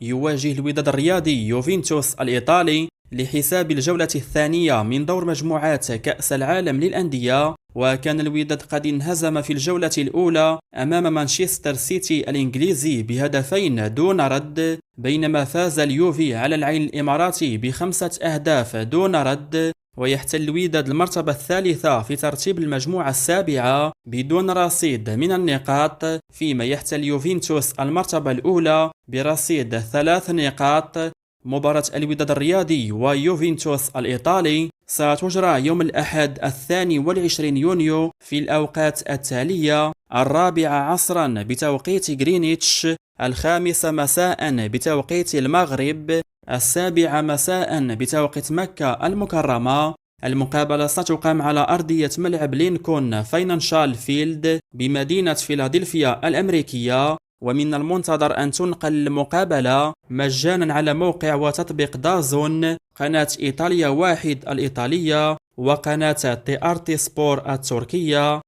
يواجه الوداد الرياضي يوفنتوس الإيطالي لحساب الجولة الثانية من دور مجموعات كأس العالم للأندية. وكان الوداد قد انهزم في الجولة الأولى أمام مانشستر سيتي الإنجليزي بهدفين دون رد، بينما فاز اليوفي على العين الإماراتي ب5 أهداف دون رد. ويحتل الوداد المرتبة الثالثة في ترتيب المجموعة السابعة بدون رصيد من النقاط، فيما يحتل يوفنتوس المرتبة الأولى برصيد 3 نقاط. مباراة الوداد الرياضي ويوفنتوس الإيطالي ستجرى يوم الأحد 22 يونيو في الأوقات التالية: 4 عصرا بتوقيت غرينتش، 5 مساء بتوقيت المغرب، 7 مساء بتوقيت مكة المكرمة. المقابلة ستقام على أرضية ملعب لينكولن فاينانشال فيلد بمدينة فيلادلفيا الأمريكية. ومن المنتظر أن تنقل المقابلة مجانا على موقع وتطبيق دازون، قناة إيطاليا 1 الإيطالية، وقناة تي آر تي سبور التركية.